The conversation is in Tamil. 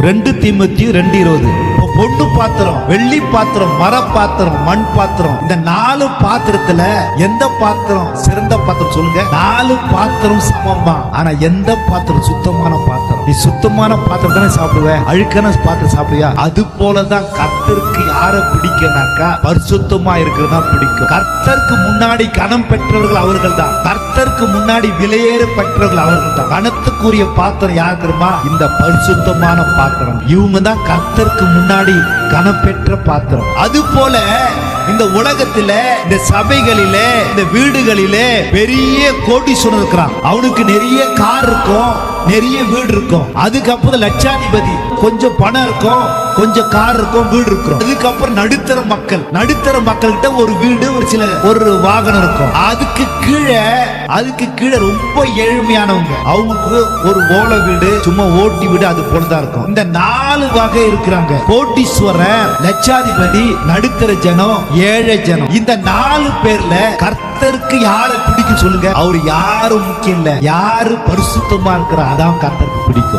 2 தீமோத்தேயு 2:20. பொண்ணு பாத்திரம், வெள்ளி பாத்திரம், மர பாத்திரம், மண் பாத்திரம், இந்த 4 பாத்திரத்துல எந்த பாத்திரம் சிறந்த பாத்திரம் சொல்லுங்க? 4 பாத்திரம் சமமா. ஆனா எந்த பாத்திரம் சுத்தமான பாத்திரம்? நீ சுத்தமான பாத்திரம் தானே சாப்பிடுவ, அழுக்கான பாத்திரம் சாப்பிடுவியா? அது போலதான் கர்த்தருக்கு யார பிடிக்கும்னாக்கா பரிசுத்தமா இருக்கிறதா பிடிக்கும். கர்த்தருக்கு முன்னாடி கனம் பெற்றவர்கள் அவர்கள் தான். கர்த்தருக்கு முன்னாடி விலையேற பெற்றவர்கள் அவர்கள் தான். கனத்துக்குரிய பாத்திரம் யார் தெரியுமா? இந்த பரிசுத்தமான பாத்திரம். இவங்க தான் கர்த்தருக்கு முன்னாடி கனம் பெற்ற பாத்திரம். அது போல இந்த உலகத்தில, இந்த சபைகளிலே, இந்த வீடுகளிலே பெரிய கோடீஸ்வரன் இருக்கிறான். அவனுக்கு நிறைய கார் இருக்கும், நிறைய வீடு இருக்கும். அதுக்கப்புறம் லட்சாதிபதி, கொஞ்சம் பணம் இருக்கும், கொஞ்சம் கார் இருக்கும், வீடு இருக்கும். அதுக்கப்புறம் நடுத்தர மக்கள், நடுத்தர மக்கள்கிட்ட ஒரு வீடு, ஒரு வாகனம் இருக்கும். அதுக்கு கீழே ரொம்ப ஏழ்மையானவங்க, அவங்களுக்கு ஒரு ஓலை வீடு, சும்மா ஓட்டி வீடு, அது போலதான் இருக்கும். இந்த 4 வகை இருக்கிறாங்க: கோடீஸ்வரன், லட்சாதிபதி, நடுத்தர ஜனம், ஏழை ஜனம். இந்த 4 பேர்ல கர்த்தருக்கு யாரை பிடிக்கும் சொல்லுங்க? அவர் யாரும் முக்கியம் இல்ல, யாரு பரிசுத்தமா இருக்கிற அதான் கர்த்தருக்கு பிடிக்கும்.